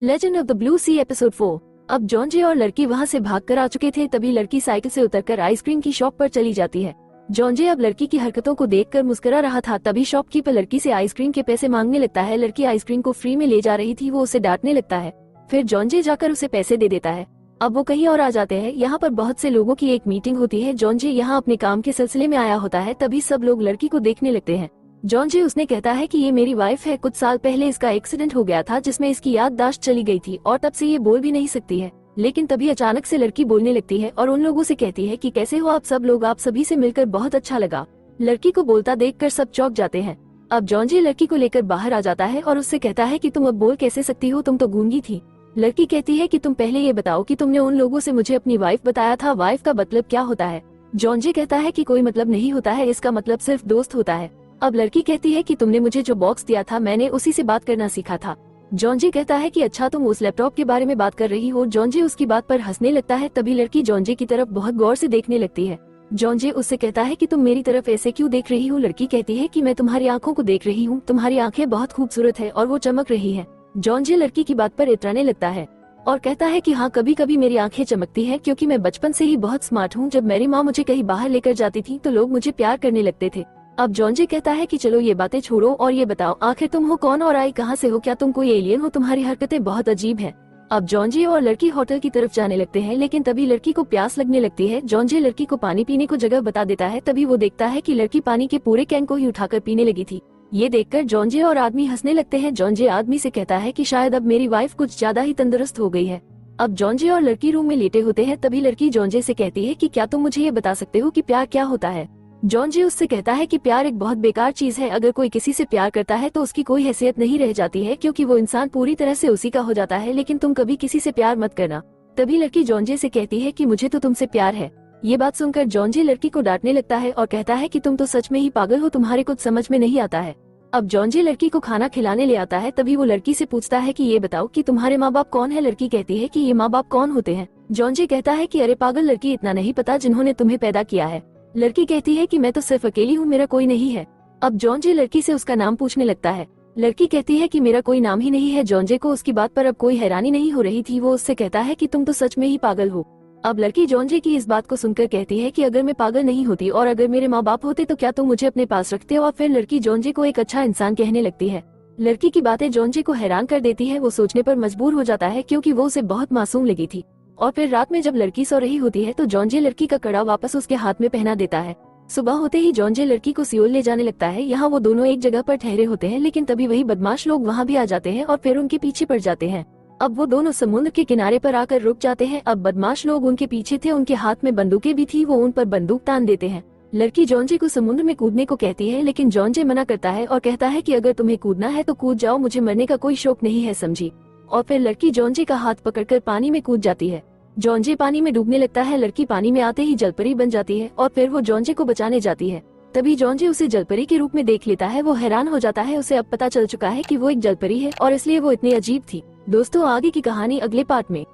Legend of the blue sea episode 4। अब जॉन्जे और लड़की वहाँ से भागकर आ चुके थे, तभी लड़की साइकिल से उतरकर आइसक्रीम की शॉप पर चली जाती है। जॉन्जे अब लड़की की हरकतों को देखकर मुस्कुरा रहा था, तभी शॉपकीपर लड़की से आइसक्रीम के पैसे मांगने लगता है। लड़की आइसक्रीम को फ्री में ले जा रही थी, वो उसे डांटने लगता है। फिर जॉन्जे जाकर उसे पैसे दे देता है। अब वो कहीं और आ जाते हैं। यहाँ पर बहुत से लोगों की एक मीटिंग होती है। जॉन्जे यहाँ अपने काम के सिलसिले में आया होता है, तभी सब लोग लड़की को देखने लगते हैं। जॉन्जे उसने कहता है कि ये मेरी वाइफ है, कुछ साल पहले इसका एक्सीडेंट हो गया था जिसमें इसकी याददाश्त चली गई थी और तब से ये बोल भी नहीं सकती है। लेकिन तभी अचानक से लड़की बोलने लगती है और उन लोगों से कहती है कि कैसे हो आप सब लोग, आप सभी से मिलकर बहुत अच्छा लगा। लड़की को बोलता देखकर सब चौंक जाते हैं। अब जॉन्जे लड़की को लेकर बाहर आ जाता है और उससे कहता है कि तुम अब बोल कैसे सकती हो, तुम तो गूंगी थी। लड़की कहती है कि तुम पहले ये बताओ कि तुमने उन लोगों से मुझे अपनी वाइफ बताया था, वाइफ का मतलब क्या होता है। जॉन्जे कहता है कि कोई मतलब नहीं होता है, इसका मतलब सिर्फ दोस्त होता है। अब लड़की कहती है कि तुमने मुझे जो बॉक्स दिया था मैंने उसी से बात करना सीखा था। जॉन्जे कहता है कि अच्छा तुम उस लैपटॉप के बारे में बात कर रही हो। जॉन्जे उसकी बात पर हंसने लगता है, तभी लड़की जॉन्जे की तरफ बहुत गौर से देखने लगती है। जॉन्जे उससे कहता है कि तुम मेरी तरफ ऐसे क्यों देख रही हो। लड़की कहती है कि मैं तुम्हारी आंखों को देख रही हूँ, तुम्हारी आंखें बहुत खूबसूरत है और वो चमक रही है। जॉन्जे लड़की की बात पर इतराने लगता है और कहता है कि हाँ, कभी कभी मेरी आंखें चमकती है क्योंकि मैं बचपन से ही बहुत स्मार्ट हूँ। जब मेरी माँ मुझे कहीं बाहर लेकर जाती थी तो लोग मुझे प्यार करने लगते थे। अब जॉन्जे कहता है कि चलो ये बातें छोड़ो और ये बताओ आखिर तुम हो कौन और आई कहाँ से हो, क्या तुम कोई एलियन हो, तुम्हारी हरकतें बहुत अजीब हैं। अब जॉन्जे और लड़की होटल की तरफ जाने लगते हैं, लेकिन तभी लड़की को प्यास लगने लगती है। जॉन्जे लड़की को पानी पीने को जगह बता देता है, तभी वो देखता है कि लड़की पानी के पूरे कैन को ही उठाकर पीने लगी थी। ये देखकर जॉन्जे और आदमी हंसने लगते हैं। जॉन्जे आदमी से कहता है कि शायद अब मेरी वाइफ कुछ ज्यादा ही तंदुरुस्त हो गई है। अब जॉन्जे और लड़की रूम में लेटे होते हैं, तभी लड़की जॉन्जे से कहती है कि क्या तुम मुझे ये बता सकते हो कि प्यार क्या होता है। जॉन्जे उससे कहता है कि प्यार एक बहुत बेकार चीज है, अगर कोई किसी से प्यार करता है तो उसकी कोई हैसियत नहीं रह जाती है क्योंकि वो इंसान पूरी तरह से उसी का हो जाता है, लेकिन तुम कभी किसी से प्यार मत करना। तभी लड़की जॉन्जे से कहती है कि मुझे तो तुमसे प्यार है। ये बात सुनकर जॉन्जे लड़की को डांटने लगता है और कहता है कि तुम तो सच में ही पागल हो, तुम्हारे कुछ समझ में नहीं आता है। अब जॉन्जे लड़की को खाना खिलाने ले आता है, तभी वो लड़की से पूछता है कि ये बताओ कि तुम्हारे माँ बाप कौन है। लड़की कहती है कि ये माँ बाप कौन होते हैं। जॉन्जे कहता है कि अरे पागल लड़की, इतना नहीं पता जिन्होंने तुम्हें पैदा किया है। लड़की कहती है कि मैं तो सिर्फ अकेली हूँ, मेरा कोई नहीं है। अब जॉन्जे लड़की से उसका नाम पूछने लगता है। लड़की कहती है कि मेरा कोई नाम ही नहीं है। जॉन्जे को उसकी बात पर अब कोई हैरानी नहीं हो रही थी, वो उससे कहता है कि तुम तो सच में ही पागल हो। अब लड़की जॉन्जे की इस बात को सुनकर कहती है कि अगर मैं पागल नहीं होती और अगर मेरे माँ बाप होते तो क्या तुम मुझे अपने पास रखते हो। और फिर लड़की जॉन्जे को एक अच्छा इंसान कहने लगती है। लड़की की बातें जॉन्जे को हैरान कर देती है, वो सोचने पर मजबूर हो जाता है क्योंकि वो उसे बहुत मासूम लगी थी। और फिर रात में जब लड़की सो रही होती है तो जॉन्जे लड़की का कड़ा वापस उसके हाथ में पहना देता है। सुबह होते ही जॉन्जे लड़की को सियोल ले जाने लगता है। यहाँ वो दोनों एक जगह पर ठहरे होते हैं, लेकिन तभी वही बदमाश लोग वहाँ भी आ जाते हैं और फिर उनके पीछे पड़ जाते हैं। अब वो दोनों समुद्र के किनारे पर आकर रुक जाते हैं। अब बदमाश लोग उनके पीछे थे, उनके हाथ में बंदूकें भी थी, वो उन पर बंदूक तान देते हैं। लड़की जॉन्जे को समुद्र में कूदने को कहती है, लेकिन जॉन्जे मना करता है और कहता है कि अगर तुम्हें कूदना है तो कूद जाओ, मुझे मरने का कोई शौक नहीं है, समझी। और फिर लड़की जॉन्जे का हाथ पकड़कर पानी में कूद जाती है। जॉन्जे पानी में डूबने लगता है। लड़की पानी में आते ही जलपरी बन जाती है और फिर वो जॉन्जे को बचाने जाती है। तभी जॉन्जे उसे जलपरी के रूप में देख लेता है। वो हैरान हो जाता है, उसे अब पता चल चुका है कि वो एक जलपरी है और इसलिए वो इतनी अजीब थी। दोस्तों, आगे की कहानी अगले पार्ट में।